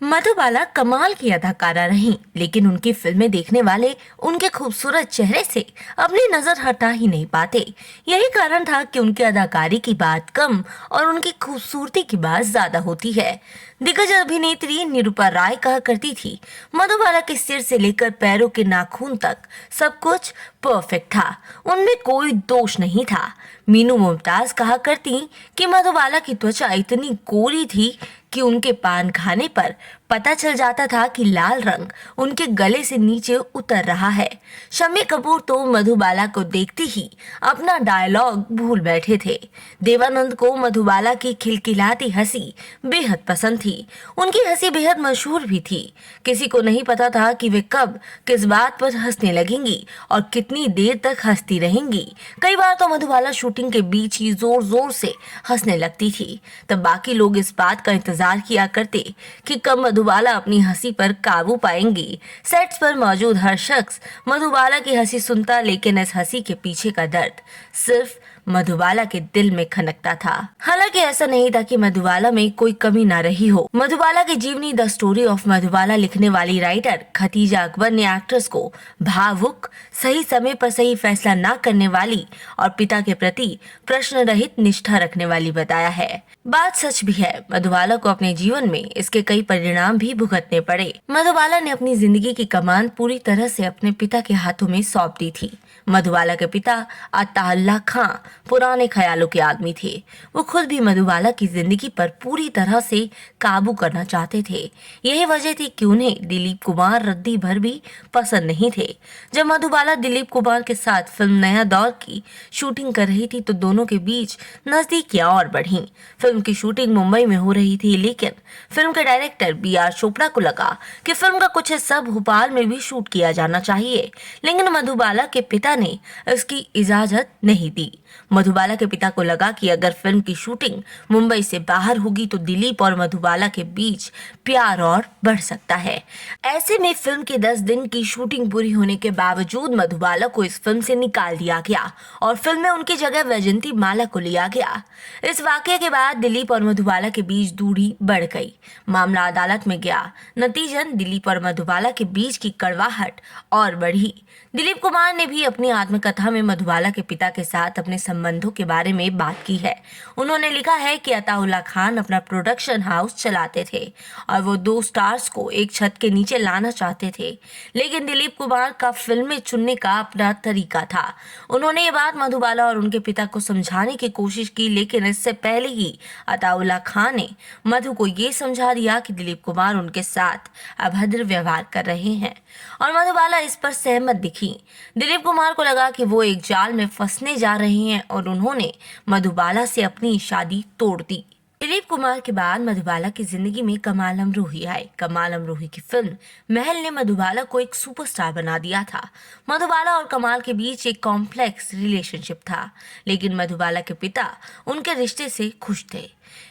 मधुबाला कमाल की अदाकारा रहीं, लेकिन उनकी फिल्में देखने वाले उनके खूबसूरत चेहरे से अपनी नजर हटा ही नहीं पाते। यही कारण था कि उनकी अदाकारी की बात कम और उनकी खूबसूरती की बात ज्यादा होती है। दिग्गज अभिनेत्री निरूपा राय कहा करती थी, मधुबाला के सिर से लेकर पैरों के नाखून तक सब कुछ परफेक्ट था, उनमें कोई दोष नहीं था। मीनू मुमताज कहा करती कि मधुबाला की त्वचा इतनी कोरी थी कि उनके पान खाने पर पता चल जाता था कि लाल रंग उनके गले से नीचे उतर रहा है। शम्मी कपूर तो मधुबाला को देखते ही अपना डायलॉग भूल बैठे थे। देवानंद को मधुबाला की खिलखिलाती हंसी बेहद पसंद थी। उनकी हंसी बेहद मशहूर भी थी। किसी को नहीं पता था कि वे कब किस बात पर हंसने लगेंगी और कितनी देर तक हंसती रहेंगी। कई बार तो मधुबाला शूटिंग के बीच ही जोर जोर से हंसने लगती थी। तब बाकी लोग इस बात का इंतजार किया करते कि कब मधुबाला अपनी हंसी पर काबू पाएंगी। सेट्स पर मौजूद हर शख्स मधुबाला की हंसी सुनता, लेकिन इस हंसी के पीछे का दर्द सिर्फ मधुबाला के दिल में खनकता था। हालांकि ऐसा नहीं था कि मधुबाला में कोई कमी ना रही हो। मधुबाला की जीवनी द स्टोरी ऑफ मधुबाला लिखने वाली राइटर खतीजा अकबर ने एक्ट्रेस को भावुक, सही समय पर सही फैसला न करने वाली और पिता के प्रति प्रश्न रहित निष्ठा रखने वाली बताया है। बात सच भी है, मधुबाला को अपने जीवन में इसके कई परिणाम भी भुगतने पड़े। मधुबाला ने अपनी जिंदगी की कमान पूरी तरह से अपने पिता के हाथों में सौंप दी थी। मधुबाला के पिता अताउल्लाह खां पुराने ख्यालों के आदमी थे। वो खुद भी मधुबाला की जिंदगी पर पूरी तरह से काबू करना चाहते थे। यही वजह थी कि उन्हें दिलीप कुमार रद्दी भर भी पसंद नहीं थे। जब मधुबाला दिलीप कुमार के साथ फिल्म नया दौर की शूटिंग कर रही थी तो दोनों के बीच नजदीकियां और बढ़ीं। फिल्म की शूटिंग मुंबई में हो रही थी, लेकिन फिल्म के डायरेक्टर B.R. चोपड़ा को लगा कि फिल्म का कुछ हिस्सा भोपाल में भी शूट किया जाना चाहिए, लेकिन मधुबाला के पिता ने इसकी इजाजत नहीं दी। मधुबाला के पिता को लगा कि अगर फिल्म की शूटिंग मुंबई से बाहर होगी तो दिलीप और मधुबाला के बीच प्यार और बढ़ सकता है। ऐसे में फिल्म के 10 दिन की शूटिंग पूरी होने के बावजूद मधुबाला को इस फिल्म से निकाल दिया गया और फिल्म में उनकी जगह वैजंती माला को लिया गया। इस वाकये के बाद दिलीप और मधुबाला के बीच दूरी बढ़ गई। मामला अदालत में गया। नतीजन दिलीप और मधुबाला के बीच की कड़वाहट और बढ़ी। दिलीप कुमार ने भी अपनी आत्मकथा में मधुबाला के पिता के साथ अपने संबंधों के बारे में बात की है। उन्होंने लिखा है कि अताउल्लाह खान अपना प्रोडक्शन हाउस चलाते थे और वो 2 स्टार्स को एक छत के नीचे लाना चाहते थे, लेकिन दिलीप कुमार का फिल्में चुनने का अपना तरीका था। उन्होंने ये बात मधुबाला और उनके पिता को समझाने की कोशिश की, लेकिन इससे पहले ही अताउल्लाह खान ने मधु को ये समझा दिया कि दिलीप कुमार उनके साथ अभद्र व्यवहार कर रहे हैं और मधुबाला इस पर सहमत दिखी। दिलीप कुमार को लगा कि वो एक जाल में फंसने जा रहे हैं और उन्होंने मधुबाला से अपनी शादी तोड़ दी। दिलीप कुमार के बाद मधुबाला की जिंदगी में कमाल अमरोही आए। कमाल अमरोही की फिल्म महल ने मधुबाला को एक सुपरस्टार बना दिया था। मधुबाला और कमाल के बीच एक कॉम्प्लेक्स रिलेशनशिप था, लेकिन मधुबाला के पिता उनके रिश्ते से खुश थे।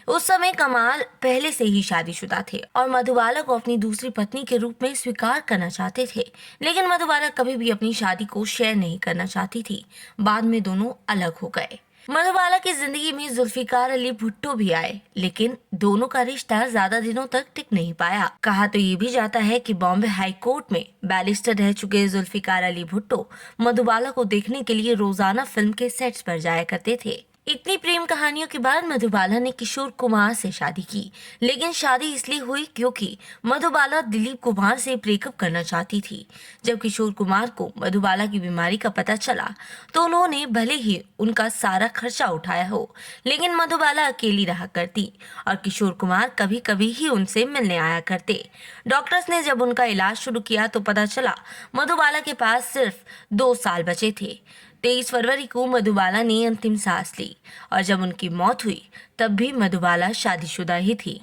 उस समय कमाल पहले से ही शादीशुदा थे और मधुबाला को अपनी दूसरी पत्नी के रूप में स्वीकार करना चाहते थे, लेकिन मधुबाला कभी भी अपनी शादी को शेयर नहीं करना चाहती थी। बाद में दोनों अलग हो गए। मधुबाला की जिंदगी में जुल्फिकार अली भुट्टो भी आए, लेकिन दोनों का रिश्ता ज्यादा दिनों तक टिक नहीं पाया। कहा तो ये भी जाता है कि बॉम्बे हाई कोर्ट में बैरिस्टर रह चुके जुल्फिकार अली भुट्टो मधुबाला को देखने के लिए रोजाना फिल्म के सेट्स पर जाया करते थे। इतनी प्रेम कहानियों के बाद मधुबाला ने किशोर कुमार से शादी की, लेकिन शादी इसलिए हुई क्योंकि मधुबाला दिलीप कुमार से ब्रेकअप करना चाहती थी। जब किशोर कुमार को मधुबाला की बीमारी का पता चला तो उन्होंने भले ही उनका सारा खर्चा उठाया हो, लेकिन मधुबाला अकेली रहा करती और किशोर कुमार कभी कभी ही उनसे मिलने आया करते। डॉक्टर्स ने जब उनका इलाज शुरू किया तो पता चला मधुबाला के पास सिर्फ 2 साल बचे थे। 23 फरवरी को मधुबाला ने अंतिम सांस ली और जब उनकी मौत हुई तब भी मधुबाला शादीशुदा ही थी।